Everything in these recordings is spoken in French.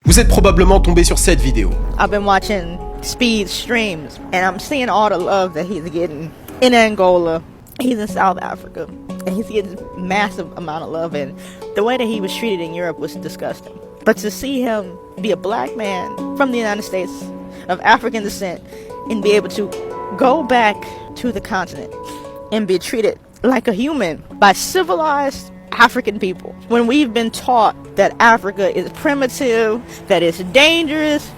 Vous êtes probablement tombé sur cette vidéo. I've been watching Speed streams, and I'm seeing all the love that he's getting in Angola. He's in South Africa, and he's getting massive amount of love, and the way that he was treated in Europe was disgusting. But to see him be a black man from the United States of African descent and be able to go back to the continent and be treated like a human by civilized African people, when we've been taught that Africa is primitive, that it's dangerous,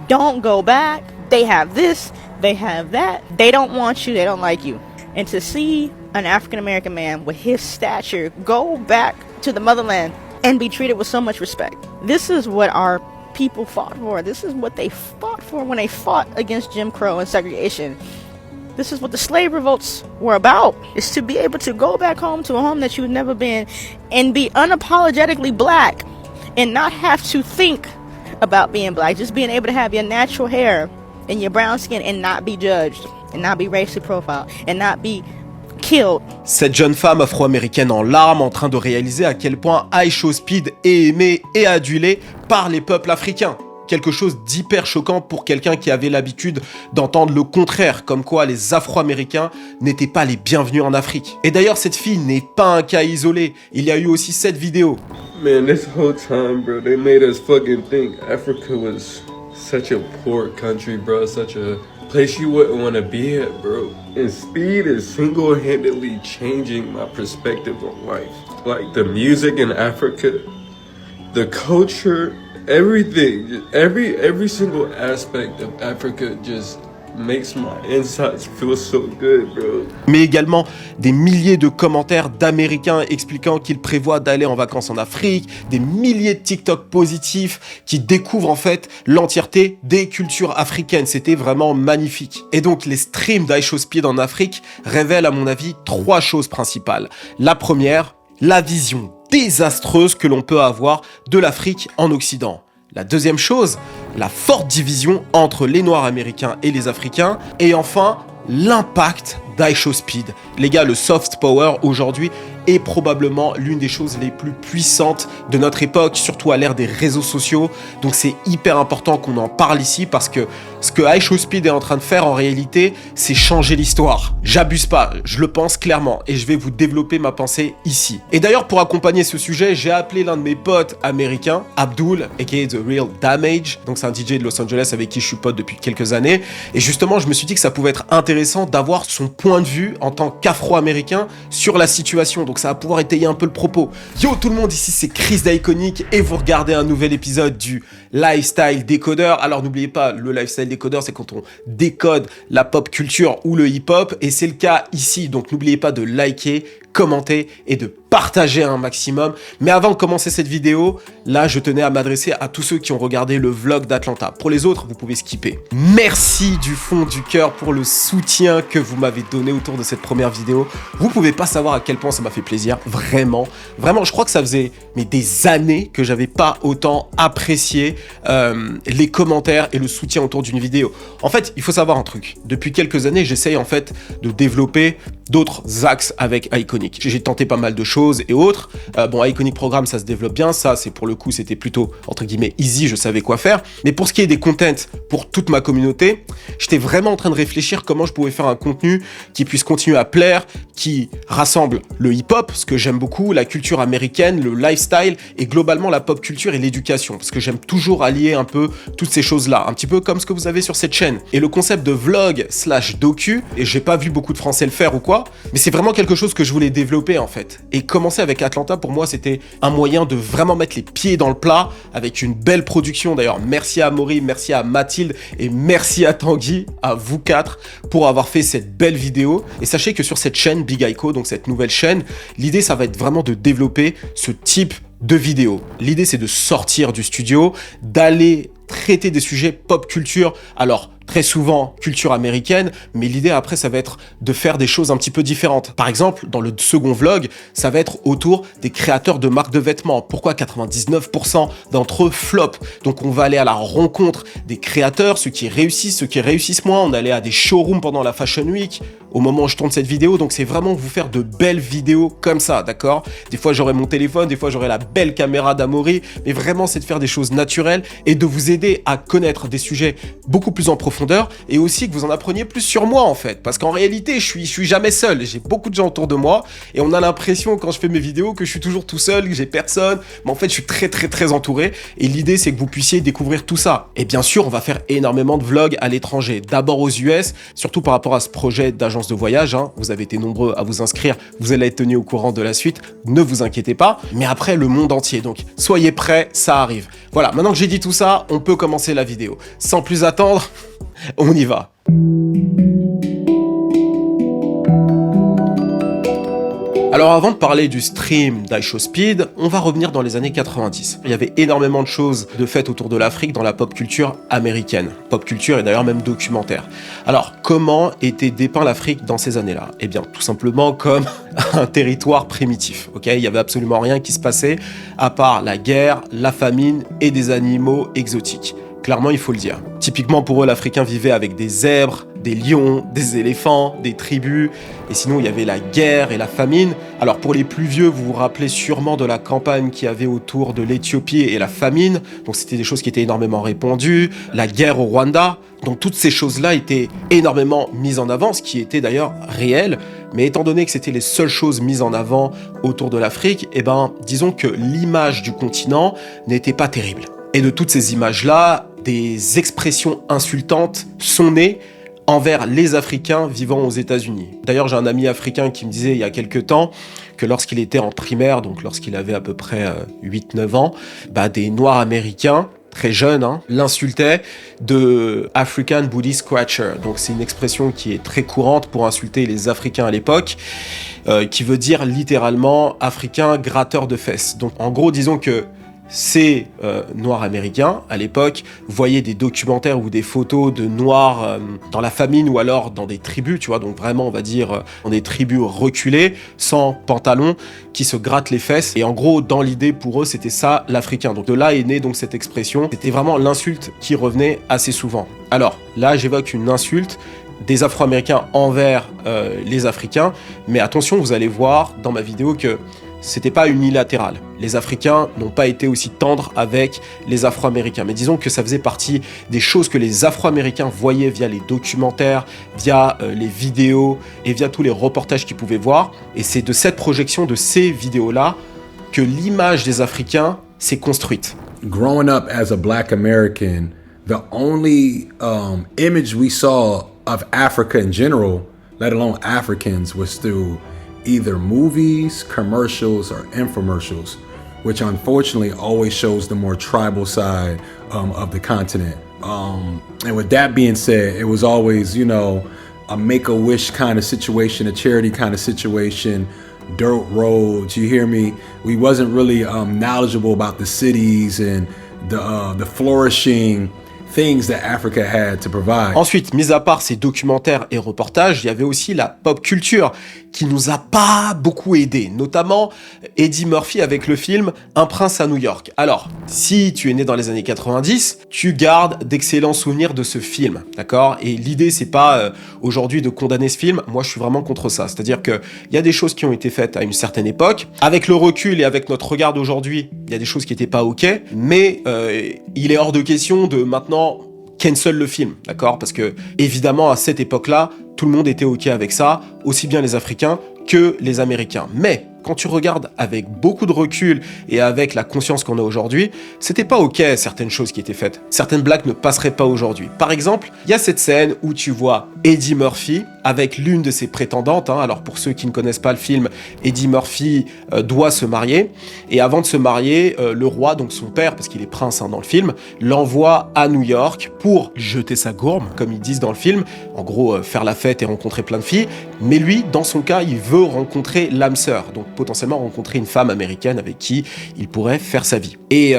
don't go back, they have this, they have that, they don't want you, they don't like you. And to see an African American man with his stature go back to the motherland and be treated with so much respect. This is what our people fought for. This is what they fought for when they fought against Jim Crow and segregation. This is what the slave revolts were about, is to be able to go back home to a home that you've never been and be unapologetically black and not have to think about being black, just being able to have your natural hair and your brown skin and not be judged and not be racially profiled and not be killed. Cette jeune femme afro-américaine en larmes en train de réaliser à quel point iShowSpeed est aimé et adulé par les peuples africains. Quelque chose d'hyper choquant pour quelqu'un qui avait l'habitude d'entendre le contraire, comme quoi les Afro-Américains n'étaient pas les bienvenus en Afrique. Et d'ailleurs, cette fille n'est pas un cas isolé. Il y a eu aussi cette vidéo. Man, this whole time, bro, they made us fucking think Africa was such a poor country, bro, such a place you wouldn't want to be at, bro. And Speed is single-handedly changing my perspective on life. Like the music in Africa, the culture, everything, every single aspect of Africa just makes my insides feel so good, bro. Mais également des milliers de commentaires d'Américains expliquant qu'ils prévoient d'aller en vacances en Afrique, des milliers de TikTok positifs qui découvrent en fait l'entièreté des cultures africaines. C'était vraiment magnifique. Et donc les streams d'iShowSpeed en Afrique révèlent à mon avis 3 choses principales. La première, la vision désastreuse que l'on peut avoir de l'Afrique en Occident. La deuxième chose, la forte division entre les Noirs américains et les Africains. Et enfin, l'impact d'iShowSpeed. Les gars, le soft power aujourd'hui est probablement l'une des choses les plus puissantes de notre époque, surtout à l'ère des réseaux sociaux. Donc c'est hyper important qu'on en parle ici parce que ce que iShowSpeed est en train de faire en réalité, c'est changer l'histoire. J'abuse pas, je le pense clairement et je vais vous développer ma pensée ici. Et d'ailleurs, pour accompagner ce sujet, j'ai appelé l'un de mes potes américains, Abdul, aka The Real Damage. Donc c'est un DJ de Los Angeles avec qui je suis pote depuis quelques années. Et justement, je me suis dit que ça pouvait être intéressant d'avoir son point de vue en tant qu'Afro-Américain sur la situation. Donc ça va pouvoir étayer un peu le propos. Yo tout le monde, ici c'est Chris d'Iconic et vous regardez un nouvel épisode du Lifestyle Décodeur. Alors n'oubliez pas, le Lifestyle Décodeur, c'est quand on décode la pop culture ou le hip-hop et c'est le cas ici. Donc n'oubliez pas de liker, commenter et de partager un maximum. Mais avant de commencer cette vidéo, là, je tenais à m'adresser à tous ceux qui ont regardé le vlog d'Atlanta. Pour les autres, vous pouvez skipper. Merci du fond du cœur pour le soutien que vous m'avez donné autour de cette première vidéo. Vous pouvez pas savoir à quel point ça m'a fait plaisir. Vraiment, vraiment, je crois que ça faisait des années que j'avais pas autant apprécié les commentaires et le soutien autour d'une vidéo. En fait, il faut savoir un truc. Depuis quelques années, j'essaye en fait de développer d'autres axes avec Iconic. J'ai tenté pas mal de choses et autres. Bon, Iconic Programme, ça se développe bien. Ça, c'est pour le coup, c'était plutôt, entre guillemets, easy. Je savais quoi faire. Mais pour ce qui est des contents pour toute ma communauté, j'étais vraiment en train de réfléchir comment je pouvais faire un contenu qui puisse continuer à plaire, qui rassemble le hip-hop, ce que j'aime beaucoup, la culture américaine, le lifestyle et globalement la pop culture et l'éducation. Parce que j'aime toujours allier un peu toutes ces choses-là. Un petit peu comme ce que vous avez sur cette chaîne. Et le concept de vlog / docu, et j'ai pas vu beaucoup de Français le faire ou quoi, mais c'est vraiment quelque chose que je voulais développer en fait. Et commencer avec Atlanta, pour moi, c'était un moyen de vraiment mettre les pieds dans le plat avec une belle production. D'ailleurs, merci à Amaury, merci à Mathilde et merci à Tanguy, à vous 4, pour avoir fait cette belle vidéo. Et sachez que sur cette chaîne Big Ico, donc cette nouvelle chaîne, l'idée, ça va être vraiment de développer ce type de vidéos. L'idée, c'est de sortir du studio, d'aller traiter des sujets pop culture. Alors, très souvent culture américaine, mais l'idée après ça va être de faire des choses un petit peu différentes. Par exemple, dans le second vlog, ça va être autour des créateurs de marques de vêtements. Pourquoi 99% d'entre eux flopent? Donc on va aller à la rencontre des créateurs, ceux qui réussissent moins. On allait à des showrooms pendant la Fashion Week, au moment où je tourne cette vidéo. Donc c'est vraiment vous faire de belles vidéos comme ça, d'accord? Des fois j'aurai mon téléphone, des fois j'aurai la belle caméra d'Amaury, mais vraiment c'est de faire des choses naturelles et de vous aider à connaître des sujets beaucoup plus en profondeur et aussi que vous en appreniez plus sur moi en fait, parce qu'en réalité je suis jamais seul, j'ai beaucoup de gens autour de moi et on a l'impression quand je fais mes vidéos que je suis toujours tout seul, que j'ai personne, mais en fait je suis très entouré et l'idée c'est que vous puissiez découvrir tout ça. Et bien sûr on va faire énormément de vlogs à l'étranger, d'abord aux US, surtout par rapport à ce projet d'agence de voyage, hein. Vous avez été nombreux à vous inscrire, vous allez être tenus au courant de la suite, ne vous inquiétez pas, mais après le monde entier, donc soyez prêts, ça arrive. Voilà, maintenant que j'ai dit tout ça, on peut commencer la vidéo. Sans plus attendre, on y va. Alors avant de parler du stream d'iShowSpeed, on va revenir dans les années 90. Il y avait énormément de choses de faites autour de l'Afrique dans la pop culture américaine. Pop culture et d'ailleurs même documentaire. Alors comment était dépeint l'Afrique dans ces années-là? Eh bien tout simplement comme un territoire primitif. Ok, il y avait absolument rien qui se passait à part la guerre, la famine et des animaux exotiques. Clairement, il faut le dire. Typiquement, pour eux, l'Africain vivait avec des zèbres, des lions, des éléphants, des tribus. Et sinon, il y avait la guerre et la famine. Alors, pour les plus vieux, vous vous rappelez sûrement de la campagne qu'il y avait autour de l'Éthiopie et la famine. Donc, c'était des choses qui étaient énormément répandues. La guerre au Rwanda. Donc, toutes ces choses-là étaient énormément mises en avant, ce qui était d'ailleurs réel. Mais étant donné que c'était les seules choses mises en avant autour de l'Afrique, eh ben, disons que l'image du continent n'était pas terrible. Et de toutes ces images-là, des expressions insultantes sont nées envers les Africains vivant aux États-Unis. D'ailleurs, j'ai un ami africain qui me disait il y a quelques temps que lorsqu'il était en primaire, donc lorsqu'il avait à peu près 8-9 ans, des Noirs américains, très jeunes, l'insultaient de African Booty Scratcher. Donc c'est une expression qui est très courante pour insulter les Africains à l'époque, qui veut dire littéralement Africain gratteur de fesses. Donc en gros, disons que ces Noirs américains, à l'époque, voyaient des documentaires ou des photos de Noirs dans la famine ou alors dans des tribus, tu vois, donc vraiment, on va dire, dans des tribus reculées, sans pantalon, qui se grattent les fesses. Et en gros, dans l'idée, pour eux, c'était ça, l'Africain. Donc de là est née donc cette expression. C'était vraiment l'insulte qui revenait assez souvent. Alors, là, j'évoque une insulte des Afro-Américains envers les Africains, mais attention, vous allez voir dans ma vidéo que c'était pas unilatéral. Les Africains n'ont pas été aussi tendres avec les Afro-Américains. Mais disons que ça faisait partie des choses que les Afro-Américains voyaient via les documentaires, via les vidéos et via tous les reportages qu'ils pouvaient voir. Et c'est de cette projection de ces vidéos-là que l'image des Africains s'est construite. Growing up as a Black American, the only image we saw of Africa in general, let alone Africans, was through either movies, commercials, or infomercials, which unfortunately always shows the more tribal side of the continent. And with that being said, it was always, you know, a make-a-wish kind of situation, a charity kind of situation, dirt roads, you hear me? We wasn't really knowledgeable about the cities and the flourishing things that Africa had to provide. Ensuite, mis à part ces documentaires et reportages, il y avait aussi la pop culture qui nous a pas beaucoup aidé, notamment Eddie Murphy avec le film Un prince à New York. Alors, si tu es né dans les années 90, tu gardes d'excellents souvenirs de ce film, d'accord? Et l'idée, c'est pas aujourd'hui de condamner ce film, moi je suis vraiment contre ça. C'est-à-dire qu'il y a des choses qui ont été faites à une certaine époque, avec le recul et avec notre regard d'aujourd'hui, il y a des choses qui étaient pas ok, mais il est hors de question de maintenant cancel le film, d'accord? Parce que, évidemment, à cette époque-là, tout le monde était ok avec ça, aussi bien les Africains que les Américains. Mais quand tu regardes avec beaucoup de recul et avec la conscience qu'on a aujourd'hui, c'était pas ok certaines choses qui étaient faites. Certaines blagues ne passeraient pas aujourd'hui. Par exemple, il y a cette scène où tu vois Eddie Murphy avec l'une de ses prétendantes. Alors pour ceux qui ne connaissent pas le film, Eddie Murphy doit se marier. Et avant de se marier, le roi, donc son père, parce qu'il est prince dans le film, l'envoie à New York pour jeter sa gourme, comme ils disent dans le film. En gros, faire la fête et rencontrer plein de filles. Mais lui, dans son cas, il veut rencontrer l'âme sœur. Donc potentiellement rencontrer une femme américaine avec qui il pourrait faire sa vie. Et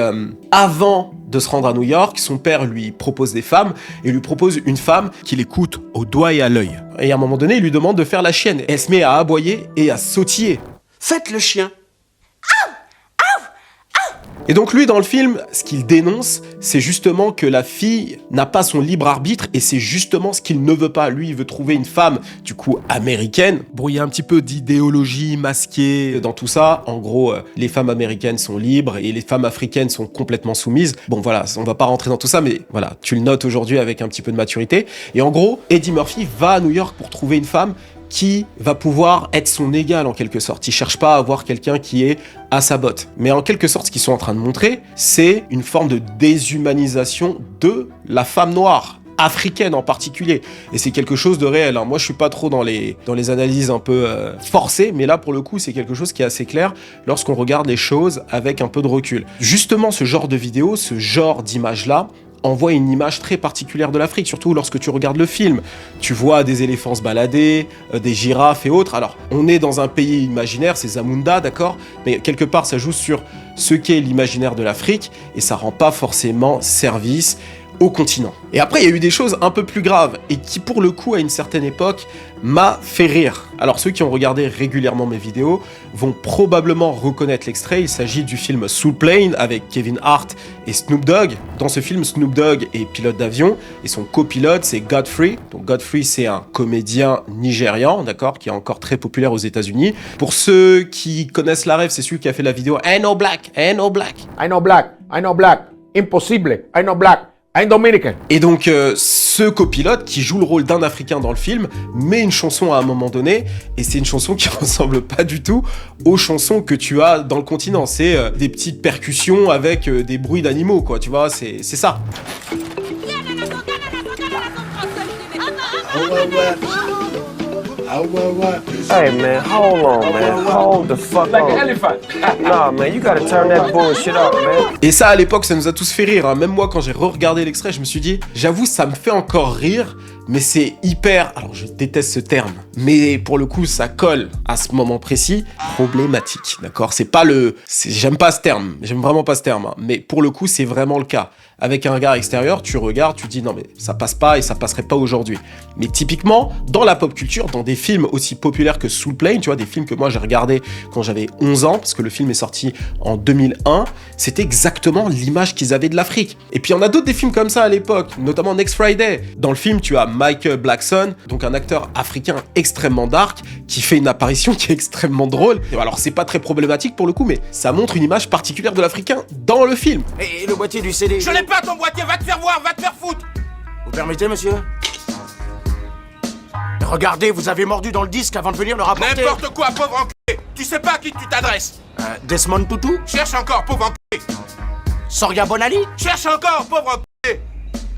avant de se rendre à New York, son père lui propose des femmes et lui propose une femme qui l'écoute au doigt et à l'œil. Et à un moment donné, il lui demande de faire la chienne. Elle se met à aboyer et à sautiller. Faites le chien. Et donc lui, dans le film, ce qu'il dénonce, c'est justement que la fille n'a pas son libre arbitre et c'est justement ce qu'il ne veut pas. Lui, il veut trouver une femme, du coup, américaine. Bon, il y a un petit peu d'idéologie masquée dans tout ça. En gros, les femmes américaines sont libres et les femmes africaines sont complètement soumises. Bon, voilà, on va pas rentrer dans tout ça, mais voilà, tu le notes aujourd'hui avec un petit peu de maturité. Et en gros, Eddie Murphy va à New York pour trouver une femme qui va pouvoir être son égal en quelque sorte. Il cherche pas à avoir quelqu'un qui est à sa botte. Mais en quelque sorte, ce qu'ils sont en train de montrer, c'est une forme de déshumanisation de la femme noire, africaine en particulier. Et c'est quelque chose de réel. Moi, je suis pas trop dans les analyses un peu forcées, mais là, pour le coup, c'est quelque chose qui est assez clair lorsqu'on regarde les choses avec un peu de recul. Justement, ce genre de vidéo, ce genre d'image-là, envoie une image très particulière de l'Afrique, surtout lorsque tu regardes le film. Tu vois des éléphants se balader, des girafes et autres. Alors, on est dans un pays imaginaire, c'est Zamunda, d'accord? Mais quelque part, ça joue sur ce qu'est l'imaginaire de l'Afrique et ça rend pas forcément service au continent. Et après, il y a eu des choses un peu plus graves et qui, pour le coup, à une certaine époque, m'a fait rire. Alors, ceux qui ont regardé régulièrement mes vidéos vont probablement reconnaître l'extrait. Il s'agit du film Soul Plane avec Kevin Hart et Snoop Dogg. Dans ce film, Snoop Dogg est pilote d'avion et son copilote, c'est Godfrey. Donc, Godfrey, c'est un comédien nigérian, d'accord, qui est encore très populaire aux États-Unis. Pour ceux qui connaissent la rêve, c'est celui qui a fait la vidéo Ain't No Black, Ain't No Black. I know black. I know black. Impossible. I know black. I'm Dominican. Et donc, ce copilote qui joue le rôle d'un Africain dans le film met une chanson à un moment donné, et c'est une chanson qui ressemble pas du tout aux chansons que tu as dans le continent. C'est des petites percussions avec des bruits d'animaux, quoi. Tu vois, c'est ça. Hey man, hold on man, hold the fuck Like on. an elephant. Nah man, you gotta turn that bullshit up man. Et ça, à l'époque, ça nous a tous fait rire, hein. Même moi, quand j'ai re-regardé l'extrait, je me suis dit, j'avoue, ça me fait encore rire, mais c'est hyper... Alors, je déteste ce terme, mais pour le coup, ça colle à ce moment précis, problématique, d'accord? C'est pas le... J'aime pas ce terme, j'aime vraiment pas ce terme, hein. Mais pour le coup, c'est vraiment le cas. Avec un regard extérieur, tu regardes, tu dis, non mais ça passe pas et ça passerait pas aujourd'hui. Mais typiquement, dans la pop culture, dans des films aussi populaires que Soul Plane, tu vois, des films que moi j'ai regardés quand j'avais 11 ans, parce que le film est sorti en 2001, c'était exactement l'image qu'ils avaient de l'Afrique. Et puis il y en a d'autres des films comme ça à l'époque, notamment Next Friday. Dans le film, tu as Michael Blackson, donc un acteur africain extrêmement dark, qui fait une apparition qui est extrêmement drôle. Et alors c'est pas très problématique pour le coup, mais ça montre une image particulière de l'Africain dans le film. Et le boîtier du CD? Je n'ai pas ton boîtier, va te faire voir, va te faire foutre. Vous permettez, monsieur? Regardez, vous avez mordu dans le disque avant de venir le rapporter. N'importe quoi, pauvre enculé. Tu sais pas à qui tu t'adresses. Desmond Tutu? Cherche encore, pauvre enculé. Soria Bonali? Cherche encore, pauvre enculé.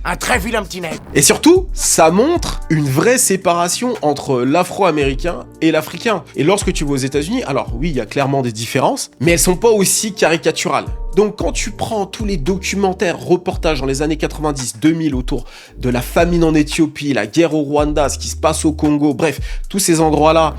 Un très vilain petit nègre. Et surtout, ça montre une vraie séparation entre l'afro-américain et l'africain. Et lorsque tu vas aux États-Unis, alors oui, il y a clairement des différences, mais elles sont pas aussi caricaturales. Donc quand tu prends tous les documentaires, reportages dans les années 90-2000 autour de la famine en Éthiopie, la guerre au Rwanda, ce qui se passe au Congo, bref, tous ces endroits-là,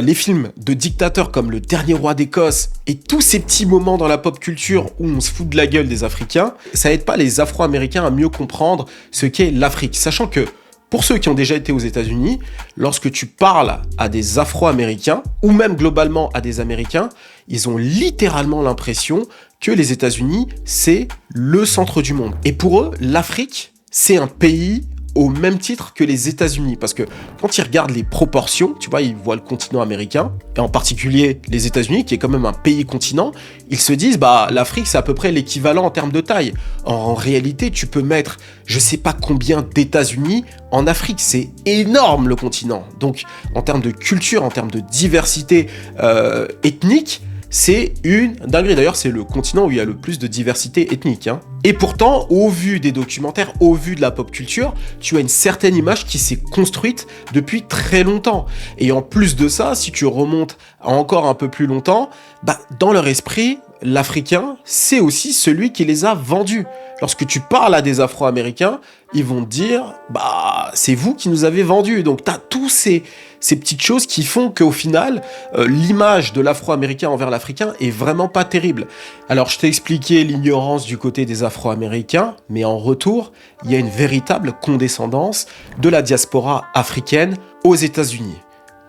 les films de dictateurs comme Le Dernier Roi d'Écosse et tous ces petits moments dans la pop culture où on se fout de la gueule des Africains, ça aide pas les Afro-Américains à mieux comprendre ce qu'est l'Afrique. Sachant que pour ceux qui ont déjà été aux États-Unis, lorsque tu parles à des Afro-Américains, ou même globalement à des Américains, ils ont littéralement l'impression que les États-Unis, c'est le centre du monde. Et pour eux, l'Afrique, c'est un pays au même titre que les États-Unis. Parce que quand ils regardent les proportions, tu vois, ils voient le continent américain, et en particulier les États-Unis, qui est quand même un pays-continent, ils se disent, bah, l'Afrique, c'est à peu près l'équivalent en termes de taille. En réalité, tu peux mettre, je sais pas combien d'États-Unis en Afrique. C'est énorme, le continent. Donc, en termes de culture, en termes de diversité ethnique, c'est une dinguerie. D'ailleurs, c'est le continent où il y a le plus de diversité ethnique, hein. Et pourtant, au vu des documentaires, au vu de la pop culture, tu as une certaine image qui s'est construite depuis très longtemps. Et en plus de ça, si tu remontes à encore un peu plus longtemps, bah, dans leur esprit, l'Africain, c'est aussi celui qui les a vendus. Lorsque tu parles à des Afro-Américains, ils vont te dire, bah, c'est vous qui nous avez vendus. Donc, t'as tous ces petites choses qui font qu'au final, l'image de l'Afro-Américain envers l'Africain est vraiment pas terrible. Alors, je t'ai expliqué l'ignorance du côté des Afro-Américains, mais en retour, il y a une véritable condescendance de la diaspora africaine aux États-Unis.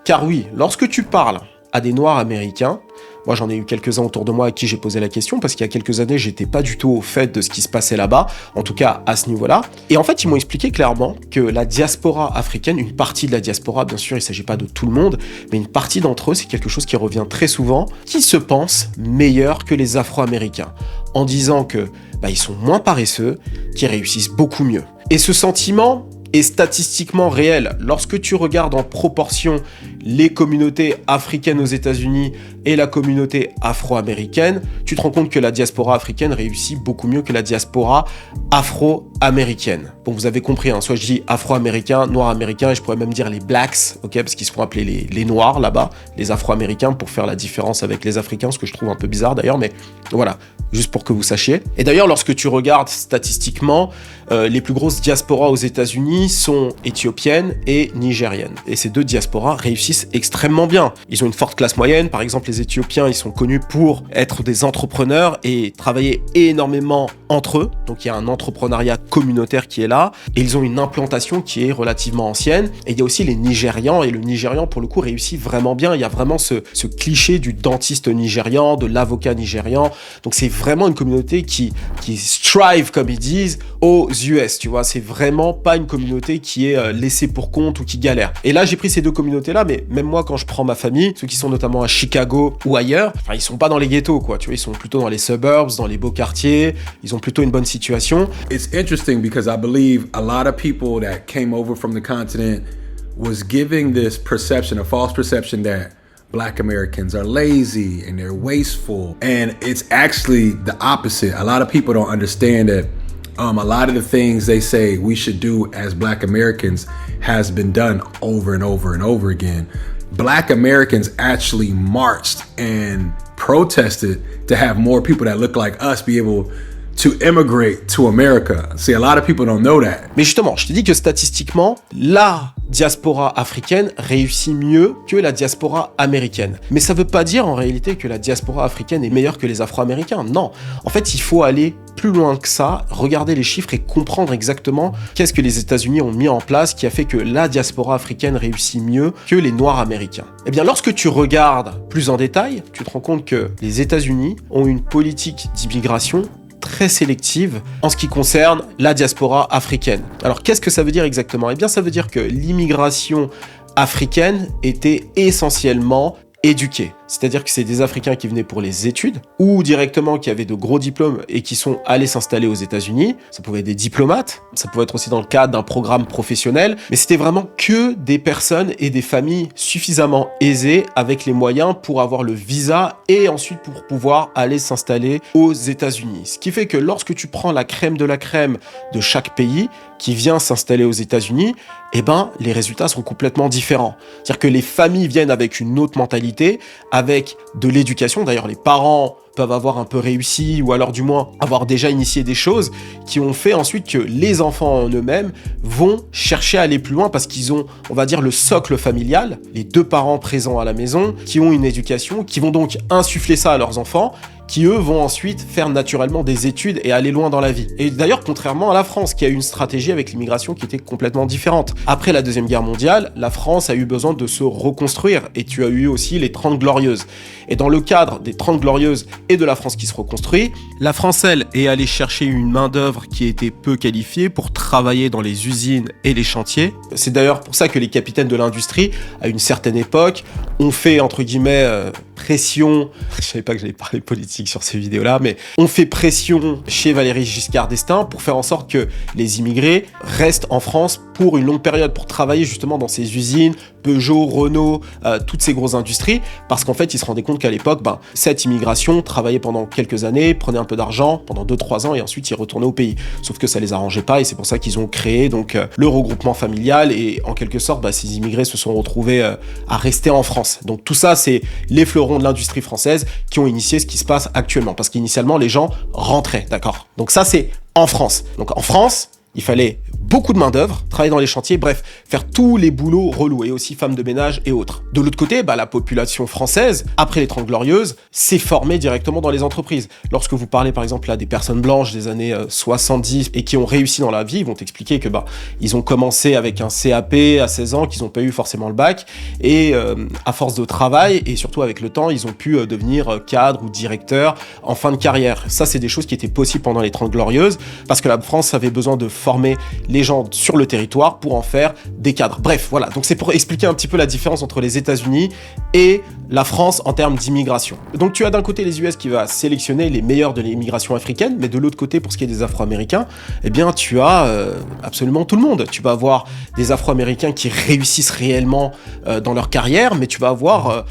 Car oui, lorsque tu parles à des Noirs américains, moi j'en ai eu quelques-uns autour de moi à qui j'ai posé la question, parce qu'il y a quelques années, j'étais pas du tout au fait de ce qui se passait là-bas, en tout cas à ce niveau-là. Et en fait, ils m'ont expliqué clairement que la diaspora africaine, une partie de la diaspora, bien sûr, il s'agit pas de tout le monde, mais une partie d'entre eux, c'est quelque chose qui revient très souvent, qui se pensent meilleurs que les Afro-Américains, en disant que ils sont moins paresseux, qu'ils réussissent beaucoup mieux. Et ce sentiment est statistiquement réel. Lorsque tu regardes en proportion les communautés africaines aux États-Unis et la communauté afro-américaine, tu te rends compte que la diaspora africaine réussit beaucoup mieux que la diaspora afro-américaine. Bon, vous avez compris, hein, soit je dis afro-américain, noir-américain, et je pourrais même dire les blacks, ok, parce qu'ils se font appeler les noirs là-bas, les afro-américains, pour faire la différence avec les africains, ce que je trouve un peu bizarre d'ailleurs, mais voilà, juste pour que vous sachiez. Et d'ailleurs, lorsque tu regardes statistiquement, les plus grosses diasporas aux États-Unis sont éthiopiennes et nigériennes. Et ces deux diasporas réussissent extrêmement bien. Ils ont une forte classe moyenne. Par exemple, les Éthiopiens, ils sont connus pour être des entrepreneurs et travailler énormément entre eux. Donc, il y a un entrepreneuriat communautaire qui est là. Et ils ont une implantation qui est relativement ancienne. Et il y a aussi les Nigérians. Et le Nigérian, pour le coup, réussit vraiment bien. Il y a vraiment ce cliché du dentiste nigérian, de l'avocat nigérian. Donc, c'est vraiment une communauté qui strive, comme ils disent, aux US, tu vois. C'est vraiment pas une communauté qui est laissée pour compte ou qui galère. Et là, j'ai pris ces deux communautés-là, mais même moi, quand je prends ma famille, ceux qui sont notamment à Chicago ou ailleurs, enfin, ils sont pas dans les ghettos, quoi. Tu vois, ils sont plutôt dans les suburbs, dans les beaux quartiers. Ils ont plutôt une bonne situation. It's interesting because I believe a lot of people that came over from the continent was giving this perception, a false perception that Black Americans are lazy and they're wasteful. And it's actually the opposite. A lot of people don't understand that a lot of the things they say we should do as Black Americans has been done over and over and over again. Black Americans actually marched and protested to have more people that look like us be able to immigrate to America. See, a lot of people don't know that. Mais justement, je te dis que statistiquement, la diaspora africaine réussit mieux que la diaspora américaine. Mais ça veut pas dire en réalité que la diaspora africaine est meilleure que les Afro-Américains. Non. En fait, il faut aller plus loin que ça, regarder les chiffres et comprendre exactement qu'est-ce que les États-Unis ont mis en place qui a fait que la diaspora africaine réussit mieux que les Noirs américains. Eh bien, lorsque tu regardes plus en détail, tu te rends compte que les États-Unis ont une politique d'immigration très sélective en ce qui concerne la diaspora africaine. Alors, qu'est-ce que ça veut dire exactement ? Eh bien, ça veut dire que l'immigration africaine était essentiellement éduqués. C'est-à-dire que c'est des Africains qui venaient pour les études ou directement qui avaient de gros diplômes et qui sont allés s'installer aux États-Unis. Ça pouvait être des diplomates, ça pouvait être aussi dans le cadre d'un programme professionnel, mais c'était vraiment que des personnes et des familles suffisamment aisées avec les moyens pour avoir le visa et ensuite pour pouvoir aller s'installer aux États-Unis. Ce qui fait que lorsque tu prends la crème de chaque pays qui vient s'installer aux États-Unis, eh ben, les résultats sont complètement différents. C'est-à-dire que les familles viennent avec une autre mentalité, avec de l'éducation. D'ailleurs, les parents peuvent avoir un peu réussi ou alors du moins avoir déjà initié des choses qui ont fait ensuite que les enfants en eux-mêmes vont chercher à aller plus loin parce qu'ils ont, on va dire, le socle familial, les deux parents présents à la maison, qui ont une éducation, qui vont donc insuffler ça à leurs enfants, qui eux vont ensuite faire naturellement des études et aller loin dans la vie. Et d'ailleurs, contrairement à la France, qui a eu une stratégie avec l'immigration qui était complètement différente. Après la Deuxième Guerre mondiale, la France a eu besoin de se reconstruire et tu as eu aussi les 30 Glorieuses. Et dans le cadre des 30 Glorieuses et de la France qui se reconstruit, la France, elle, est allée chercher une main-d'œuvre qui était peu qualifiée pour travailler dans les usines et les chantiers. C'est d'ailleurs pour ça que les capitaines de l'industrie, à une certaine époque, ont fait, entre guillemets, pression. Je savais pas que j'allais parler politique sur ces vidéos-là, mais on fait pression chez Valéry Giscard d'Estaing pour faire en sorte que les immigrés restent en France pour une longue période, pour travailler justement dans ces usines, Peugeot, Renault, toutes ces grosses industries, parce qu'en fait, ils se rendaient compte qu'à l'époque, cette immigration travaillait pendant quelques années, prenait un peu d'argent pendant 2-3 ans et ensuite ils retournaient au pays. Sauf que ça les arrangeait pas et c'est pour ça qu'ils ont créé donc le regroupement familial et en quelque sorte, ces immigrés se sont retrouvés à rester en France. Donc tout ça, c'est les fleurons de l'industrie française qui ont initié ce qui se passe actuellement, parce qu'initialement, les gens rentraient, d'accord ? Donc ça, c'est en France. Donc en France, il fallait beaucoup de main-d'œuvre, travailler dans les chantiers, bref, faire tous les boulots relous et aussi femmes de ménage et autres. De l'autre côté, la population française, après les 30 Glorieuses, s'est formée directement dans les entreprises. Lorsque vous parlez par exemple là des personnes blanches des années 70 et qui ont réussi dans la vie, ils vont t'expliquer que ils ont commencé avec un CAP à 16 ans, qu'ils n'ont pas eu forcément le bac, et à force de travail et surtout avec le temps, ils ont pu devenir cadre ou directeur en fin de carrière. Ça, c'est des choses qui étaient possibles pendant les 30 Glorieuses, parce que la France avait besoin de former les gens sur le territoire pour en faire des cadres. Bref, voilà. Donc c'est pour expliquer un petit peu la différence entre les États-Unis et la France en termes d'immigration. Donc tu as d'un côté les US qui va sélectionner les meilleurs de l'immigration africaine, mais de l'autre côté, pour ce qui est des Afro-Américains, eh bien tu as absolument tout le monde. Tu vas avoir des Afro-Américains qui réussissent réellement dans leur carrière, mais tu vas avoir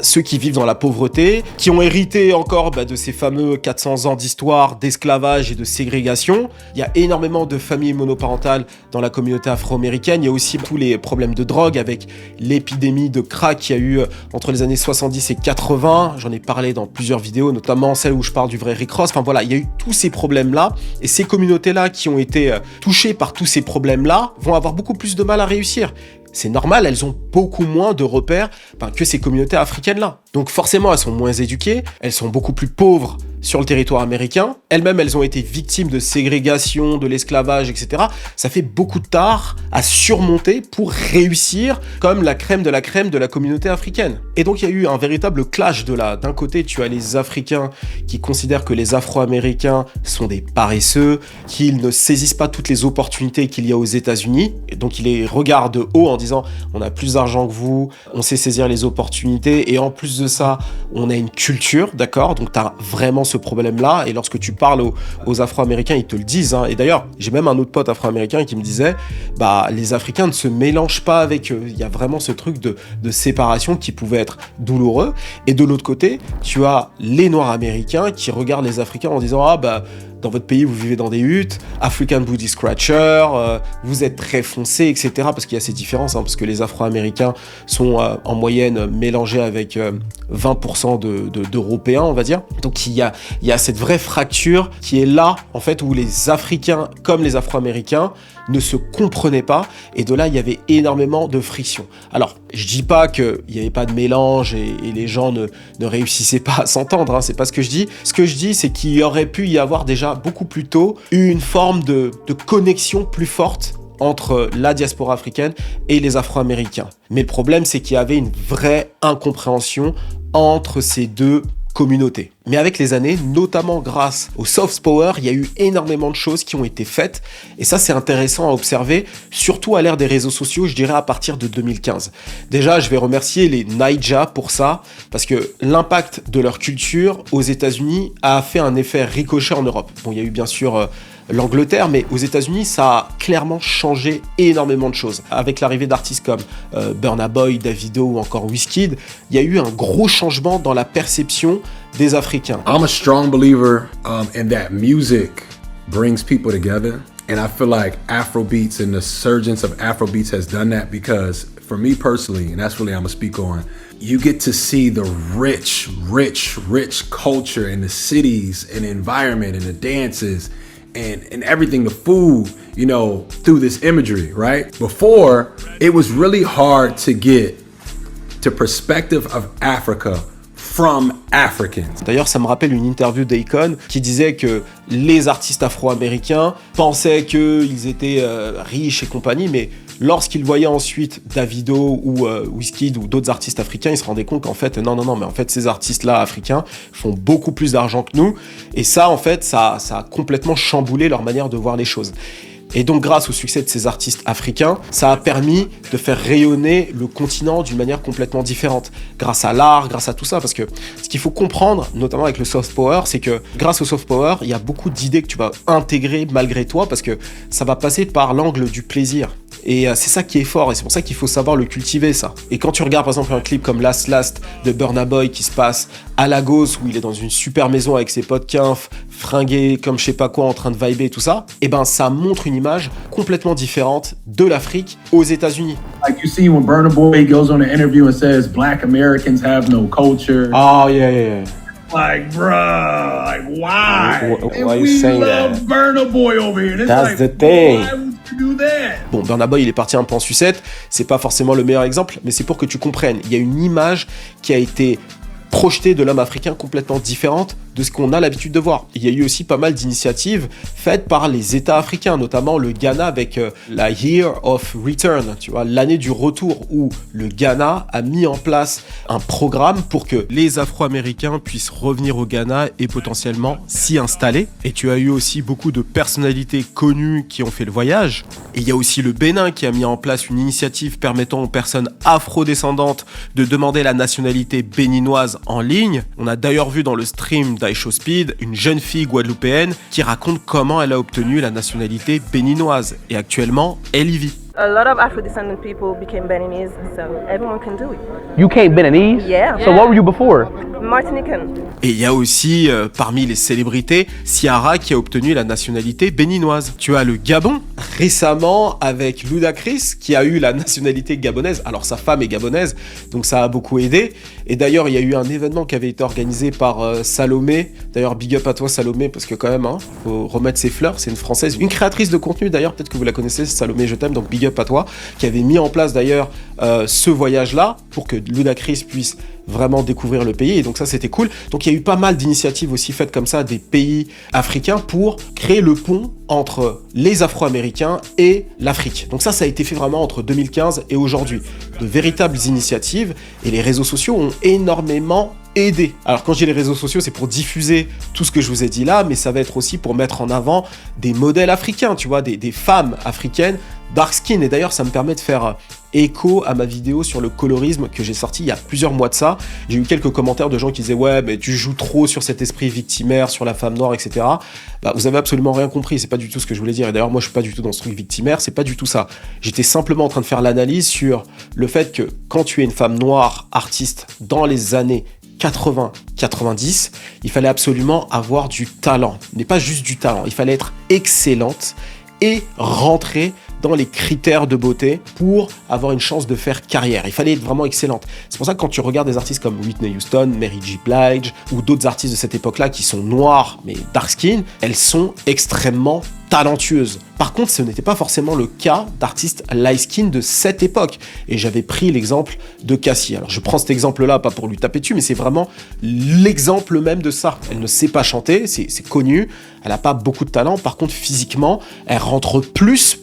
ceux qui vivent dans la pauvreté, qui ont hérité encore de ces fameux 400 ans d'histoire, d'esclavage et de ségrégation. Il y a énormément de familles monoparentales dans la communauté afro-américaine. Il y a aussi tous les problèmes de drogue avec l'épidémie de crack qu'il y a eu entre les années 70 et 80. J'en ai parlé dans plusieurs vidéos, notamment celle où je parle du vrai Rick Ross. Enfin voilà, il y a eu tous ces problèmes-là. Et ces communautés-là qui ont été touchées par tous ces problèmes-là vont avoir beaucoup plus de mal à réussir. C'est normal, elles ont beaucoup moins de repères que ces communautés africaines-là. Donc forcément, elles sont moins éduquées, elles sont beaucoup plus pauvres sur le territoire américain. Elles-mêmes, elles ont été victimes de ségrégation, de l'esclavage, etc. Ça fait beaucoup de tard à surmonter pour réussir comme la crème de la communauté africaine. Et donc, il y a eu un véritable clash d'un côté, tu as les Africains qui considèrent que les Afro-Américains sont des paresseux, qu'ils ne saisissent pas toutes les opportunités qu'il y a aux États-Unis. Et donc, ils les regardent de haut en disant « on a plus d'argent que vous, on sait saisir les opportunités et en plus de ça, on a une culture, d'accord ?» Donc, tu as vraiment ce problème-là, et lorsque tu parles aux Afro-Américains, ils te le disent, hein. Et d'ailleurs, j'ai même un autre pote afro-américain qui me disait les Africains ne se mélangent pas avec eux. Il y a vraiment ce truc de séparation qui pouvait être douloureux. Et de l'autre côté, tu as les Noirs américains qui regardent les Africains en disant dans votre pays, vous vivez dans des huttes, African Booty Scratcher, vous êtes très foncé, etc. Parce qu'il y a ces différences, parce que les Afro-Américains sont en moyenne mélangés avec 20% d'Européens, on va dire. Donc il y a cette vraie fracture qui est là, en fait, où les Africains, comme les Afro-Américains, ne se comprenaient pas, et de là, il y avait énormément de friction. Alors, je dis pas qu'il n'y avait pas de mélange et les gens ne réussissaient pas à s'entendre, c'est pas ce que je dis. Ce que je dis, c'est qu'il y aurait pu y avoir déjà beaucoup plus tôt une forme de connexion plus forte entre la diaspora africaine et les Afro-Américains. Mais le problème, c'est qu'il y avait une vraie incompréhension entre ces deux communautés. Mais avec les années, notamment grâce au soft power, il y a eu énormément de choses qui ont été faites, et ça c'est intéressant à observer, surtout à l'ère des réseaux sociaux, je dirais à partir de 2015. Déjà, je vais remercier les Naija pour ça, parce que l'impact de leur culture aux États-Unis a fait un effet ricochet en Europe. Bon, il y a eu bien sûr l'Angleterre, mais aux États-Unis, ça a clairement changé énormément de choses. Avec l'arrivée d'artistes comme Burna Boy, Davido ou encore Wizkid, il y a eu un gros changement dans la perception des Africains. I'm a strong believer in that music brings people together. And I feel like Afrobeats and the surgence of Afrobeats has done that, because for me personally, and that's really I'm gonna speak on, you get to see the rich culture in the cities and the environment and the dances and everything, the food, through this imagery, right? Before, it was really hard to get to perspective of Africa from Africans. D'ailleurs, ça me rappelle une interview d'Akon qui disait que les artistes afro-américains pensaient qu'ils étaient riches et compagnie, mais lorsqu'ils voyaient ensuite Davido ou Wizkid ou d'autres artistes africains, ils se rendaient compte qu'en fait, non, mais en fait, ces artistes-là africains font beaucoup plus d'argent que nous. Et ça, en fait, ça a complètement chamboulé leur manière de voir les choses. Et donc, grâce au succès de ces artistes africains, ça a permis de faire rayonner le continent d'une manière complètement différente. Grâce à l'art, grâce à tout ça. Parce que ce qu'il faut comprendre, notamment avec le soft power, c'est que grâce au soft power, il y a beaucoup d'idées que tu vas intégrer malgré toi, parce que ça va passer par l'angle du plaisir. Et c'est ça qui est fort, et c'est pour ça qu'il faut savoir le cultiver, ça. Et quand tu regardes par exemple un clip comme Last de Burna Boy qui se passe à Lagos, où il est dans une super maison avec ses potes quinf, fringués comme je sais pas quoi, en train de vibrer, tout ça, et ben ça montre une image complètement différente de l'Afrique aux États-Unis. Like you see when Burna Boy goes on an interview and says Black Americans have no culture. Oh yeah. Like, bruh, like why? Why are you saying that? Burna Boy over here. That's like, the thing. Why would you do that? Bon, Burna Boy, il est parti un peu en sucette, c'est pas forcément le meilleur exemple, mais c'est pour que tu comprennes. Il y a une image qui a été projetée de l'homme africain complètement différente de ce qu'on a l'habitude de voir. Il y a eu aussi pas mal d'initiatives faites par les États africains, notamment le Ghana avec la Year of Return, tu vois, l'année du retour, où le Ghana a mis en place un programme pour que les Afro-Américains puissent revenir au Ghana et potentiellement s'y installer. Et tu as eu aussi beaucoup de personnalités connues qui ont fait le voyage. Et il y a aussi le Bénin qui a mis en place une initiative permettant aux personnes afro-descendantes de demander la nationalité béninoise en ligne. On a d'ailleurs vu dans le stream d'Aisho Speed une jeune fille guadeloupéenne qui raconte comment elle a obtenu la nationalité béninoise. Et actuellement, elle y vit. A lot of Afro-descendant people became Beninese, so everyone can do it. You came Beninese? Yeah. So what were you before? Martinican. Et il y a aussi, parmi les célébrités, Ciara qui a obtenu la nationalité béninoise. Tu as le Gabon, récemment avec Ludacris qui a eu la nationalité gabonaise. Alors sa femme est gabonaise, donc ça a beaucoup aidé. Et d'ailleurs, il y a eu un événement qui avait été organisé par Salomé. D'ailleurs, big up à toi Salomé, parce que quand même, faut remettre ses fleurs. C'est une Française, une créatrice de contenu d'ailleurs, peut-être que vous la connaissez, Salomé, je t'aime, donc big up à toi, qui avait mis en place d'ailleurs ce voyage-là pour que Ludacris puisse vraiment découvrir le pays, et donc ça c'était cool. Donc il y a eu pas mal d'initiatives aussi faites comme ça des pays africains pour créer le pont entre les Afro-Américains et l'Afrique. Donc ça a été fait vraiment entre 2015 et aujourd'hui. De véritables initiatives, et les réseaux sociaux ont énormément aidé. Alors quand je dis les réseaux sociaux, c'est pour diffuser tout ce que je vous ai dit là, mais ça va être aussi pour mettre en avant des modèles africains, tu vois, des femmes africaines dark skin. Et d'ailleurs ça me permet de faire écho à ma vidéo sur le colorisme que j'ai sorti il y a plusieurs mois de ça. J'ai eu quelques commentaires de gens qui disaient ouais mais tu joues trop sur cet esprit victimaire, sur la femme noire, etc. Bah, vous avez absolument rien compris, c'est pas du tout ce que je voulais dire. Et d'ailleurs moi je suis pas du tout dans ce truc victimaire, c'est pas du tout ça. J'étais simplement en train de faire l'analyse sur le fait que quand tu es une femme noire artiste dans les années 80-90, il fallait absolument avoir du talent, mais pas juste du talent, il fallait être excellente et rentrer dans les critères de beauté pour avoir une chance de faire carrière. Il fallait être vraiment excellente. C'est pour ça que quand tu regardes des artistes comme Whitney Houston, Mary J. Blige ou d'autres artistes de cette époque-là qui sont noirs mais dark skin, elles sont extrêmement talentueuses. Par contre, ce n'était pas forcément le cas d'artistes light skin de cette époque. Et j'avais pris l'exemple de Cassie. Alors je prends cet exemple-là, pas pour lui taper dessus, mais c'est vraiment l'exemple même de ça. Elle ne sait pas chanter, c'est connu, elle n'a pas beaucoup de talent. Par contre, physiquement, elle rentre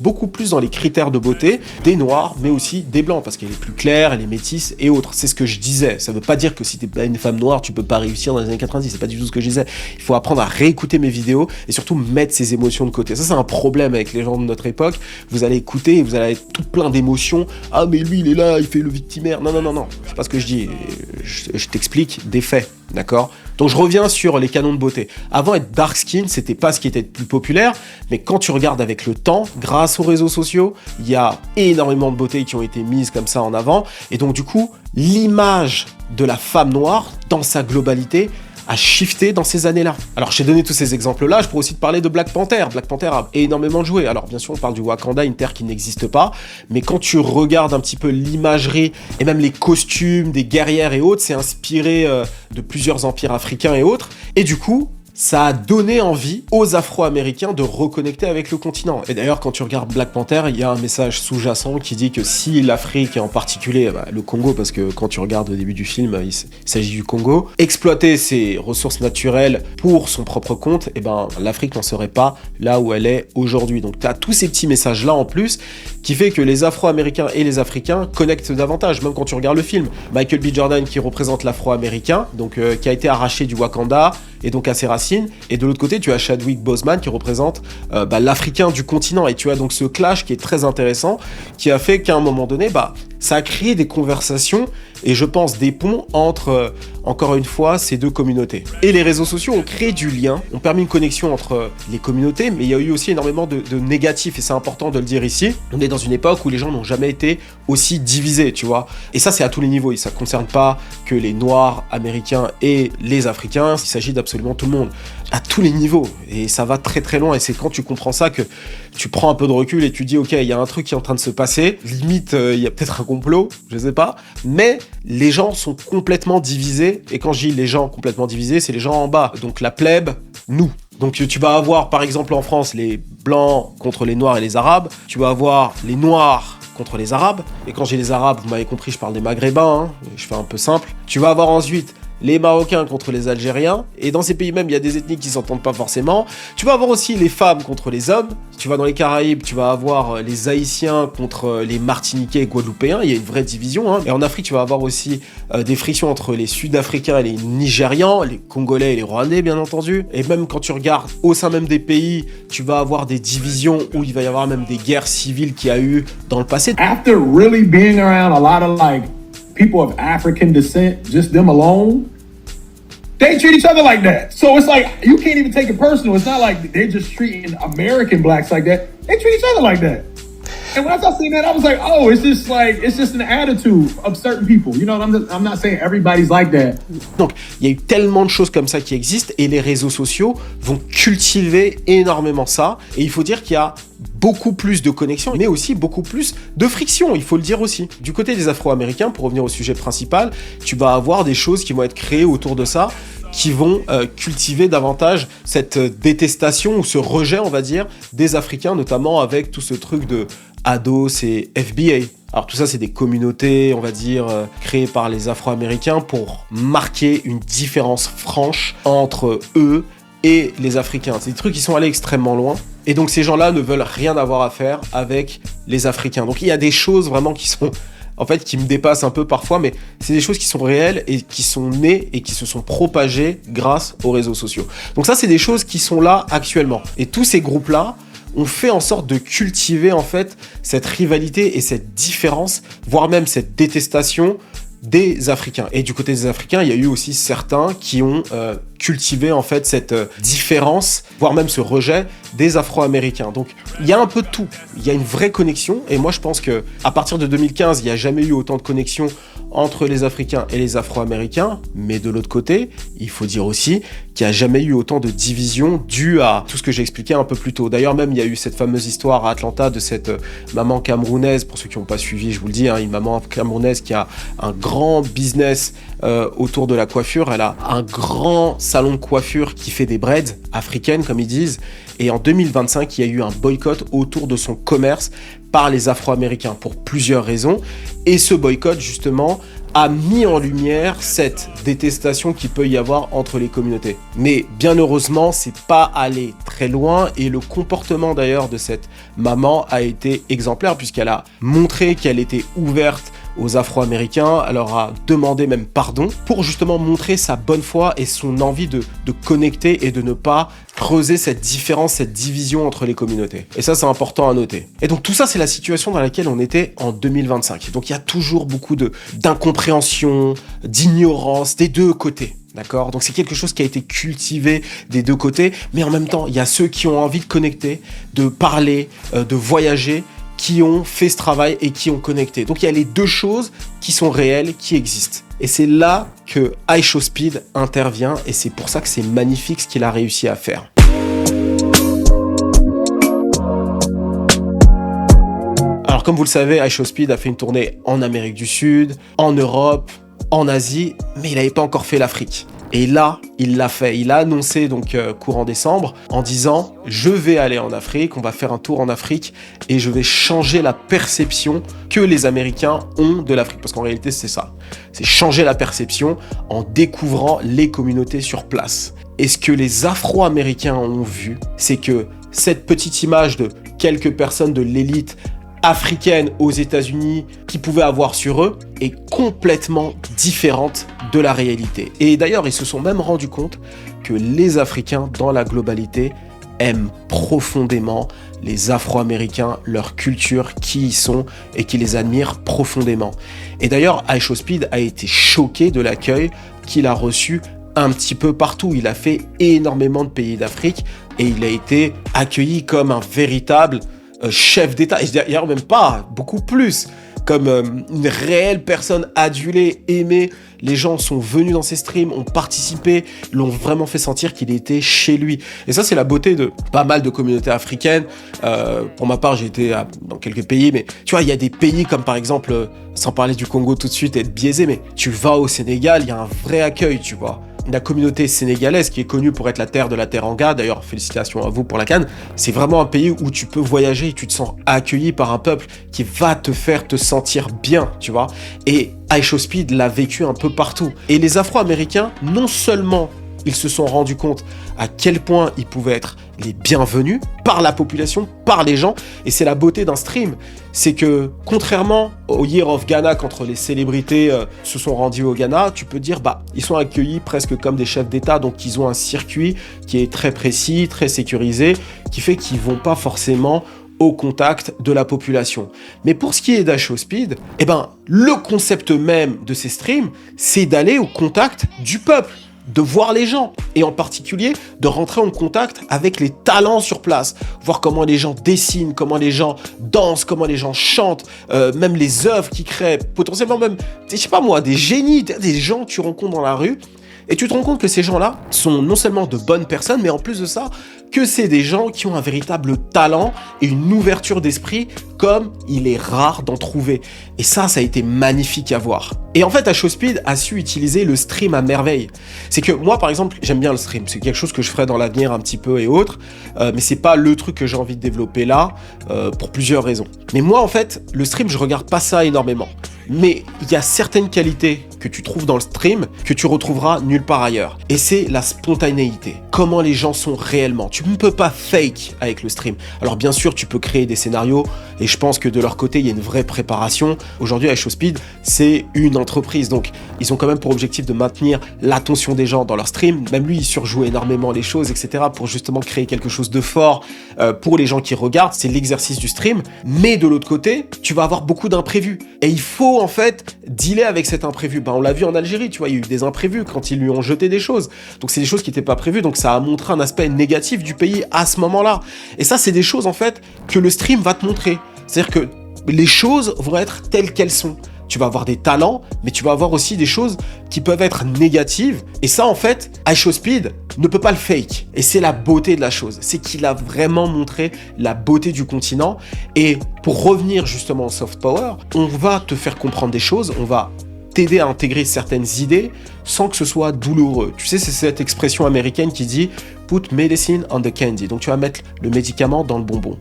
beaucoup plus dans les critères de beauté des noirs, mais aussi des blancs, parce qu'elle est plus claire, elle est métisse et autres. C'est ce que je disais. Ça ne veut pas dire que si tu n'es pas une femme noire, tu peux pas réussir dans les années 90. C'est pas du tout ce que je disais. Il faut apprendre à réécouter mes vidéos et surtout mettre ses émotions de côté. Ça, c'est un problème avec les gens de notre époque. Vous allez écouter et vous allez être tout plein d'émotions. Ah, mais lui, il est là, il fait le victimaire. Non. C'est pas ce que je dis. Je t'explique des faits, d'accord? Donc, je reviens sur les canons de beauté. Avant, être dark skin, c'était pas ce qui était le plus populaire, mais quand tu regardes avec le temps, grâce aux réseaux sociaux, il y a énormément de beautés qui ont été mises comme ça en avant. Et donc, du coup, l'image de la femme noire, dans sa globalité, a shifté dans ces années-là. Alors, je t'ai donné tous ces exemples-là, je pourrais aussi te parler de Black Panther. Black Panther a énormément joué. Alors, bien sûr, on parle du Wakanda, une terre qui n'existe pas, mais quand tu regardes un petit peu l'imagerie et même les costumes des guerrières et autres, c'est inspiré de plusieurs empires africains et autres. Et du coup, ça a donné envie aux Afro-Américains de reconnecter avec le continent. Et d'ailleurs, quand tu regardes Black Panther, il y a un message sous-jacent qui dit que si l'Afrique, et en particulier le Congo, parce que quand tu regardes au début du film, il s'agit du Congo, exploiter ses ressources naturelles pour son propre compte, et ben l'Afrique n'en serait pas là où elle est aujourd'hui. Donc tu as tous ces petits messages-là en plus, qui fait que les Afro-Américains et les Africains connectent davantage, même quand tu regardes le film. Michael B. Jordan qui représente l'Afro-Américain, donc qui a été arraché du Wakanda, et donc à ses racines, et de l'autre côté tu as Chadwick Boseman qui représente l'Africain du continent, et tu as donc ce clash qui est très intéressant, qui a fait qu'à un moment donné, ça a créé des conversations, et je pense des ponts entre, encore une fois, ces deux communautés. Et les réseaux sociaux ont créé du lien, ont permis une connexion entre les communautés, mais il y a eu aussi énormément de négatifs, et c'est important de le dire ici. On est dans une époque où les gens n'ont jamais été aussi divisés, tu vois. Et ça, c'est à tous les niveaux, et ça ne concerne pas que les Noirs américains et les Africains, il s'agit d'absolument tout le monde, à tous les niveaux, et ça va très très loin, et c'est quand tu comprends ça que tu prends un peu de recul et tu dis ok, il y a un truc qui est en train de se passer, limite il y a peut-être un complot, je sais pas, mais les gens sont complètement divisés, et quand je dis les gens complètement divisés, c'est les gens en bas, donc la plèbe, nous. Donc tu vas avoir par exemple en France les blancs contre les noirs et les arabes, tu vas avoir les noirs contre les arabes, et quand j'ai les arabes, vous m'avez compris, je parle des maghrébins, je fais un peu simple. Tu vas avoir ensuite les Marocains contre les Algériens, et dans ces pays même, il y a des ethnies qui s'entendent pas forcément. Tu vas avoir aussi les femmes contre les hommes. Si tu vas dans les Caraïbes, tu vas avoir les Haïtiens contre les Martiniquais et Guadeloupéens, il y a une vraie division. Et en Afrique, tu vas avoir aussi des frictions entre les Sud-Africains et les Nigérians, les Congolais et les Rwandais, bien entendu. Et même quand tu regardes au sein même des pays, tu vas avoir des divisions où il va y avoir même des guerres civiles qu'il y a eu dans le passé. After really being around a lot of like people of African descent, just them alone, they treat each other like that. So it's like, you can't even take it personal. It's not like they're just treating American blacks like that. They treat each other like that. And once I seen that, I was like, oh, it's just an attitude of certain people. You know, I'm not saying everybody's like that. Donc, il y a eu tellement de choses comme ça qui existent et les réseaux sociaux vont cultiver énormément ça. Et il faut dire qu'il y a beaucoup plus de connexions, mais aussi beaucoup plus de friction, il faut le dire aussi. Du côté des Afro-Américains, pour revenir au sujet principal, tu vas avoir des choses qui vont être créées autour de ça, qui vont cultiver davantage cette détestation ou ce rejet, on va dire, des Africains, notamment avec tout ce truc de ADOS et FBA. Alors tout ça, c'est des communautés, on va dire, créées par les Afro-Américains pour marquer une différence franche entre eux et les Africains. C'est des trucs qui sont allés extrêmement loin. Et donc ces gens-là ne veulent rien avoir à faire avec les Africains. Donc il y a des choses vraiment qui sont, en fait, qui me dépassent un peu parfois, mais c'est des choses qui sont réelles et qui sont nées et qui se sont propagées grâce aux réseaux sociaux. Donc ça, c'est des choses qui sont là actuellement. Et tous ces groupes-là ont fait en sorte de cultiver, en fait, cette rivalité et cette différence, voire même cette détestation des Africains. Et du côté des Africains, il y a eu aussi certains qui ont cultivé en fait cette différence, voire même ce rejet des Afro-Américains. Donc il y a un peu de tout. Il y a une vraie connexion. Et moi je pense que à partir de 2015, il n'y a jamais eu autant de connexion entre les Africains et les Afro-Américains. Mais de l'autre côté, il faut dire aussi qu'il n'y a jamais eu autant de divisions dues à tout ce que j'ai expliqué un peu plus tôt. D'ailleurs même, il y a eu cette fameuse histoire à Atlanta de cette maman camerounaise, pour ceux qui n'ont pas suivi, je vous le dis, une maman camerounaise qui a un grand business autour de la coiffure. Elle a un grand salon de coiffure qui fait des braids africaines, comme ils disent. Et en 2025, il y a eu un boycott autour de son commerce par les Afro-Américains pour plusieurs raisons. Et ce boycott, justement, a mis en lumière cette détestation qu'il peut y avoir entre les communautés. Mais bien heureusement, c'est pas allé très loin et le comportement d'ailleurs de cette maman a été exemplaire puisqu'elle a montré qu'elle était ouverte aux Afro-Américains, elle leur a demandé même pardon pour justement montrer sa bonne foi et son envie de connecter et de ne pas creuser cette différence, cette division entre les communautés. Et ça, c'est important à noter. Et donc tout ça, c'est la situation dans laquelle on était en 2025. Donc il y a toujours beaucoup d'incompréhension, d'ignorance des deux côtés. D'accord ? Donc c'est quelque chose qui a été cultivé des deux côtés, mais en même temps, il y a ceux qui ont envie de connecter, de parler, de voyager, qui ont fait ce travail et qui ont connecté. Donc il y a les deux choses qui sont réelles, qui existent. Et c'est là que iShowSpeed intervient et c'est pour ça que c'est magnifique ce qu'il a réussi à faire. Alors comme vous le savez, iShowSpeed a fait une tournée en Amérique du Sud, en Europe, en Asie, mais il n'avait pas encore fait l'Afrique. Et là, il l'a fait. Il a annoncé donc courant décembre en disant « Je vais aller en Afrique, on va faire un tour en Afrique et je vais changer la perception que les Américains ont de l'Afrique. » Parce qu'en réalité, c'est ça. C'est changer la perception en découvrant les communautés sur place. Et ce que les Afro-Américains ont vu, c'est que cette petite image de quelques personnes de l'élite africaine aux États-Unis qu'ils pouvaient avoir sur eux est complètement différente de la réalité. Et d'ailleurs, ils se sont même rendus compte que les Africains, dans la globalité, aiment profondément les Afro-Américains, leur culture, qui ils sont et qui les admirent profondément. Et d'ailleurs, iShowSpeed a été choqué de l'accueil qu'il a reçu un petit peu partout. Il a fait énormément de pays d'Afrique et il a été accueilli comme un véritable chef d'État, et d'ailleurs même pas, beaucoup plus, comme une réelle personne adulée, aimée. Les gens sont venus dans ses streams, ont participé, l'ont vraiment fait sentir qu'il était chez lui. Et ça, c'est la beauté de pas mal de communautés africaines. Pour ma part, j'ai été dans quelques pays, mais tu vois, il y a des pays comme par exemple, sans parler du Congo tout de suite et être biaisé, mais tu vas au Sénégal, il y a un vrai accueil, tu vois. la communauté sénégalaise, qui est connue pour être la terre de la teranga, d'ailleurs félicitations à vous pour la CAN, c'est vraiment un pays où tu peux voyager et tu te sens accueilli par un peuple qui va te faire te sentir bien, tu vois. Et iShowSpeed l'a vécu un peu partout. Et les Afro-Américains, non seulement ils se sont rendus compte à quel point ils pouvaient être les bienvenus par la population, par les gens, et c'est la beauté d'un stream, c'est que contrairement au Year of Ghana, quand les célébrités se sont rendues au Ghana, tu peux dire ils sont accueillis presque comme des chefs d'État, donc ils ont un circuit qui est très précis, très sécurisé, qui fait qu'ils vont pas forcément au contact de la population. Mais pour ce qui est d'iShowSpeed, le concept même de ces streams, c'est d'aller au contact du peuple, de voir les gens, et en particulier de rentrer en contact avec les talents sur place, voir comment les gens dessinent, comment les gens dansent, comment les gens chantent, même les œuvres qu'ils créent, potentiellement même, je sais pas moi, des génies, des gens que tu rencontres dans la rue, et tu te rends compte que ces gens-là sont non seulement de bonnes personnes, mais en plus de ça, que c'est des gens qui ont un véritable talent et une ouverture d'esprit comme il est rare d'en trouver. Et ça a été magnifique à voir. Et en fait, iShowSpeed a su utiliser le stream à merveille. C'est que moi, par exemple, j'aime bien le stream. C'est quelque chose que je ferai dans l'avenir un petit peu et autres. Mais c'est pas le truc que j'ai envie de développer là, pour plusieurs raisons. Mais moi, en fait, le stream, je regarde pas ça énormément. Mais il y a certaines qualités que tu trouves dans le stream que tu retrouveras nulle part ailleurs. Et c'est la spontanéité. Comment les gens sont réellement. Tu ne peux pas fake avec le stream. Alors bien sûr, tu peux créer des scénarios et je pense que de leur côté, il y a une vraie préparation. Aujourd'hui, iShowSpeed, c'est une entreprise. Donc, ils ont quand même pour objectif de maintenir l'attention des gens dans leur stream. Même lui, il surjoue énormément les choses, etc. pour justement créer quelque chose de fort pour les gens qui regardent. C'est l'exercice du stream. Mais de l'autre côté, tu vas avoir beaucoup d'imprévus. Et il faut en fait dealer avec cet imprévu. On l'a vu en Algérie, tu vois, il y a eu des imprévus quand ils lui ont jeté des choses. Donc c'est des choses qui n'étaient pas prévues, donc ça a montré un aspect négatif du pays à ce moment-là. Et ça, c'est des choses en fait que le stream va te montrer. C'est-à-dire que les choses vont être telles qu'elles sont. Tu vas avoir des talents, mais tu vas avoir aussi des choses qui peuvent être négatives. Et ça, en fait, iShowSpeed ne peut pas le fake. Et c'est la beauté de la chose. C'est qu'il a vraiment montré la beauté du continent. Et pour revenir justement au soft power, on va te faire comprendre des choses, on va t'aider à intégrer certaines idées sans que ce soit douloureux. Tu sais, c'est cette expression américaine qui dit « put medicine on the candy ». Donc tu vas mettre le médicament dans le bonbon.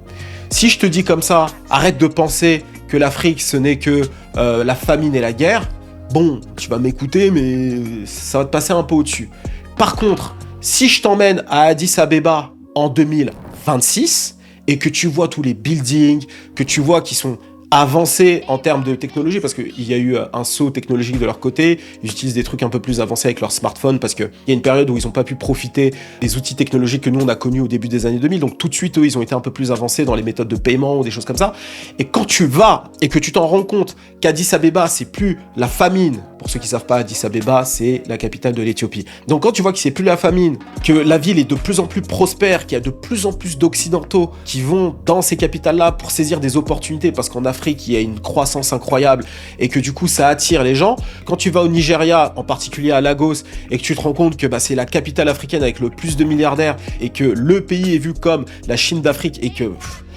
Si je te dis comme ça, arrête de penser que l'Afrique, ce n'est que la famine et la guerre, bon, tu vas m'écouter, mais ça va te passer un peu au-dessus. Par contre, si je t'emmène à Addis Abeba en 2026 et que tu vois tous les buildings, que tu vois qu'ils sont avancés en termes de technologie, parce qu'il y a eu un saut technologique de leur côté, ils utilisent des trucs un peu plus avancés avec leur smartphone, parce qu'il y a une période où ils n'ont pas pu profiter des outils technologiques que nous on a connus au début des années 2000, donc tout de suite eux ils ont été un peu plus avancés dans les méthodes de paiement ou des choses comme ça, et quand tu vas et que tu t'en rends compte qu'Addis Abeba c'est plus la famine, pour ceux qui savent pas, Addis Abeba c'est la capitale de l'Éthiopie, donc quand tu vois que c'est plus la famine, que la ville est de plus en plus prospère, qu'il y a de plus en plus d'occidentaux qui vont dans ces capitales là pour saisir des opportunités, parce qu'en Afrique il y a une croissance incroyable et que du coup ça attire les gens. Quand tu vas au Nigeria, en particulier à Lagos, et que tu te rends compte que c'est la capitale africaine avec le plus de milliardaires et que le pays est vu comme la Chine d'Afrique et que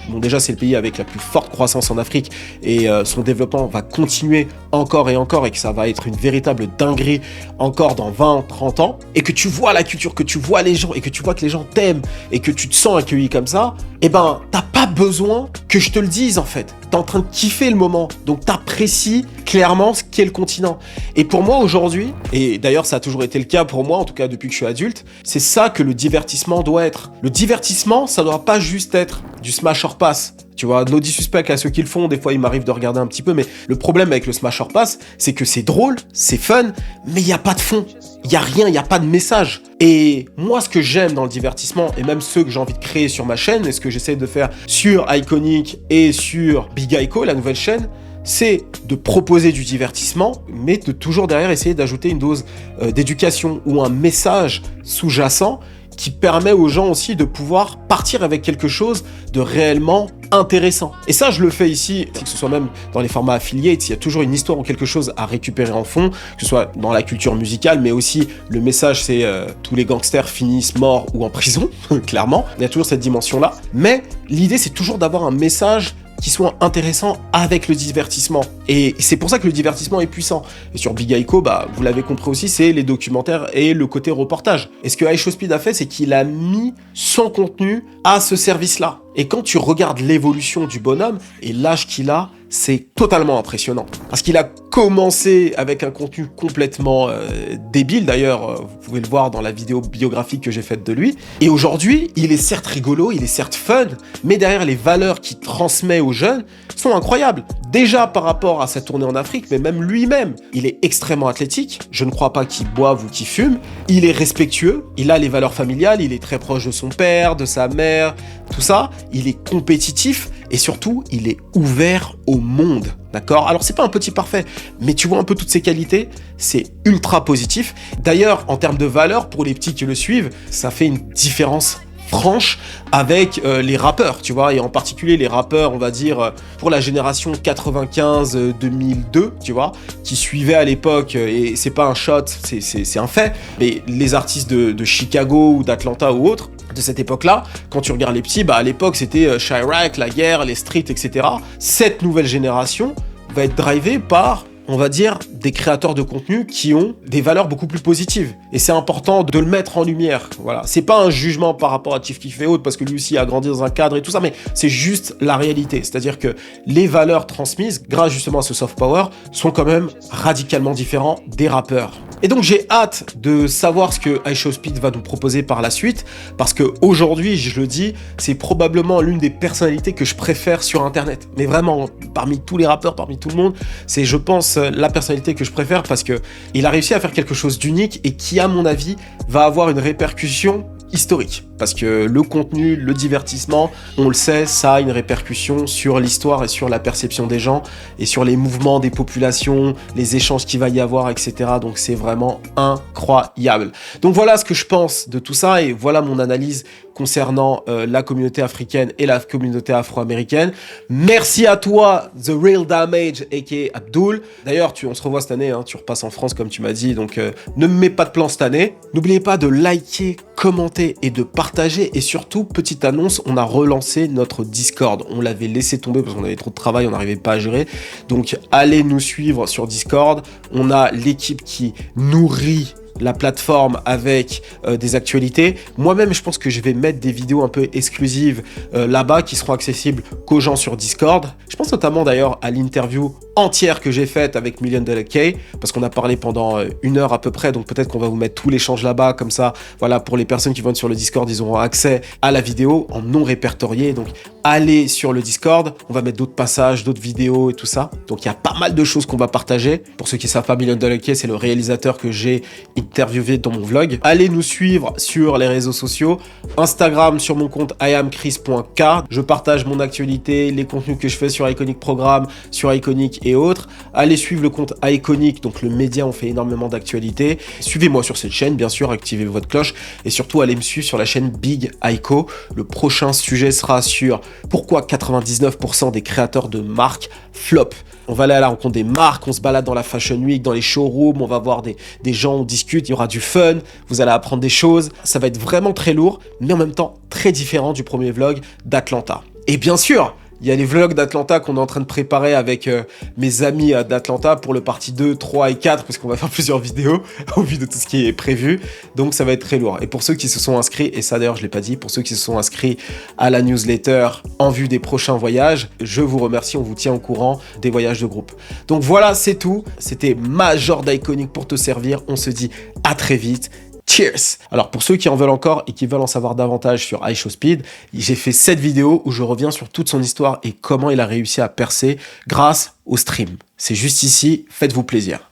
bon, déjà c'est le pays avec la plus forte croissance en Afrique et son développement va continuer encore et que ça va être une véritable dinguerie encore dans 20, 30 ans, et que tu vois la culture, que tu vois les gens et que tu vois que les gens t'aiment et que tu te sens accueilli comme ça, t'as pas besoin que je te le dise en fait. T'es en train de kiffer le moment, donc t'apprécies clairement ce qu'est le continent. Et pour moi aujourd'hui, et d'ailleurs ça a toujours été le cas pour moi, en tout cas depuis que je suis adulte, c'est ça que le divertissement doit être. Le divertissement, ça doit pas juste être du smash or pass. Tu vois, no disrespect à ceux qui le font, des fois il m'arrive de regarder un petit peu, mais le problème avec le smash or pass, c'est que c'est drôle, c'est fun, mais il n'y a pas de fond, il n'y a rien, il n'y a pas de message. Et moi, ce que j'aime dans le divertissement, et même ceux que j'ai envie de créer sur ma chaîne, et ce que j'essaie de faire sur Iconic et sur Big Ico, la nouvelle chaîne, c'est de proposer du divertissement, mais de toujours derrière essayer d'ajouter une dose d'éducation ou un message sous-jacent qui permet aux gens aussi de pouvoir partir avec quelque chose de réellement intéressant. Et ça, je le fais ici, que ce soit même dans les formats affiliates, il y a toujours une histoire ou quelque chose à récupérer en fond, que ce soit dans la culture musicale, mais aussi le message, c'est tous les gangsters finissent morts ou en prison, clairement. Il y a toujours cette dimension-là. Mais l'idée, c'est toujours d'avoir un message qui soient intéressants avec le divertissement. Et c'est pour ça que le divertissement est puissant. Et sur Big Aiko, bah, vous l'avez compris aussi, c'est les documentaires et le côté reportage. Et ce que iShowSpeed a fait, c'est qu'il a mis son contenu à ce service-là. Et quand tu regardes l'évolution du bonhomme et l'âge qu'il a, c'est totalement impressionnant. Parce qu'il a commencé avec un contenu complètement débile, d'ailleurs, vous pouvez le voir dans la vidéo biographique que j'ai faite de lui. Et aujourd'hui, il est certes rigolo, il est certes fun, mais derrière les valeurs qu'il transmet aux jeunes sont incroyables. Déjà par rapport à sa tournée en Afrique, mais même lui-même, il est extrêmement athlétique. Je ne crois pas qu'il boive ou qu'il fume. Il est respectueux, il a les valeurs familiales, il est très proche de son père, de sa mère, tout ça. Il est compétitif et surtout, il est ouvert au monde. D'accord ? Alors, c'est pas un petit parfait, mais tu vois un peu toutes ces qualités, c'est ultra positif. D'ailleurs, en termes de valeurs, pour les petits qui le suivent, ça fait une différence franche avec les rappeurs, tu vois, et en particulier les rappeurs, on va dire, pour la génération 95-2002, tu vois, qui suivaient à l'époque, et c'est pas un shot, c'est un fait, mais les artistes de Chicago ou d'Atlanta ou autres, de cette époque-là, quand tu regardes les petits, bah à l'époque c'était Chirac, la guerre, les streets, etc. Cette nouvelle génération va être drivée par, on va dire, des créateurs de contenu qui ont des valeurs beaucoup plus positives. Et c'est important de le mettre en lumière. Voilà. C'est pas un jugement par rapport à Chief Keef et autres, parce que lui aussi a grandi dans un cadre et tout ça, mais c'est juste la réalité. C'est-à-dire que les valeurs transmises, grâce justement à ce soft power, sont quand même radicalement différents des rappeurs. Et donc j'ai hâte de savoir ce que iShowSpeed va nous proposer par la suite, parce que aujourd'hui, je le dis, c'est probablement l'une des personnalités que je préfère sur Internet. Mais vraiment, parmi tous les rappeurs, parmi tout le monde, c'est, je pense, la personnalité que je préfère, parce que il a réussi à faire quelque chose d'unique et qui, à mon avis, va avoir une répercussion historique. Parce que le contenu, le divertissement, on le sait, ça a une répercussion sur l'histoire et sur la perception des gens et sur les mouvements des populations, les échanges qu'il va y avoir, etc. Donc c'est vraiment incroyable. Donc voilà ce que je pense de tout ça et voilà mon analyse concernant la communauté africaine et la communauté afro-américaine. Merci à toi, The Real Damage, aka Abdul. D'ailleurs, on se revoit cette année, hein, tu repasses en France comme tu m'as dit, donc ne me mets pas de plan cette année. N'oubliez pas de liker, commenter et de partager. Et surtout, petite annonce, on a relancé notre Discord. On l'avait laissé tomber parce qu'on avait trop de travail, on n'arrivait pas à gérer. Donc allez nous suivre sur Discord. On a l'équipe qui nourrit la plateforme avec des actualités. Moi-même, je pense que je vais mettre des vidéos un peu exclusives là-bas qui seront accessibles qu'aux gens sur Discord. Je pense notamment d'ailleurs à l'interview entière que j'ai faite avec Million Dollar K, parce qu'on a parlé pendant 1 heure à peu près, donc peut-être qu'on va vous mettre tout l'échange là-bas, comme ça, voilà, pour les personnes qui vont être sur le Discord, ils auront accès à la vidéo en non répertorié. Donc allez sur le Discord, on va mettre d'autres passages, d'autres vidéos et tout ça. Donc il y a pas mal de choses qu'on va partager. Pour ceux qui ne savent pas, Million Dollar K, c'est le réalisateur que j'ai interviewé dans mon vlog. Allez nous suivre sur les réseaux sociaux, Instagram sur mon compte iamchris.k. Je partage mon actualité, les contenus que je fais sur Iconic Programme, sur Iconic et autres. Allez suivre le compte Iconic, donc le média, on fait énormément d'actualités. Suivez-moi sur cette chaîne, bien sûr, activez votre cloche et surtout allez me suivre sur la chaîne Big Aiko. Le prochain sujet sera sur pourquoi 99% des créateurs de marques flop. On va aller à la rencontre des marques, on se balade dans la Fashion Week, dans les showrooms, on va voir des gens, on discute, il y aura du fun, vous allez apprendre des choses. Ça va être vraiment très lourd, mais en même temps très différent du premier vlog d'Atlanta. Et bien sûr, il y a les vlogs d'Atlanta qu'on est en train de préparer avec mes amis d'Atlanta pour le partie 2, 3 et 4, parce qu'on va faire plusieurs vidéos au vu de tout ce qui est prévu. Donc ça va être très lourd. Et pour ceux qui se sont inscrits, et ça d'ailleurs je ne l'ai pas dit, pour ceux qui se sont inscrits à la newsletter en vue des prochains voyages, je vous remercie, on vous tient au courant des voyages de groupe. Donc voilà, c'est tout. C'était Major d'Iconic pour te servir. On se dit à très vite. Cheers! Alors pour ceux qui en veulent encore et qui veulent en savoir davantage sur iShowSpeed, j'ai fait cette vidéo où je reviens sur toute son histoire et comment il a réussi à percer grâce au stream. C'est juste ici, faites-vous plaisir.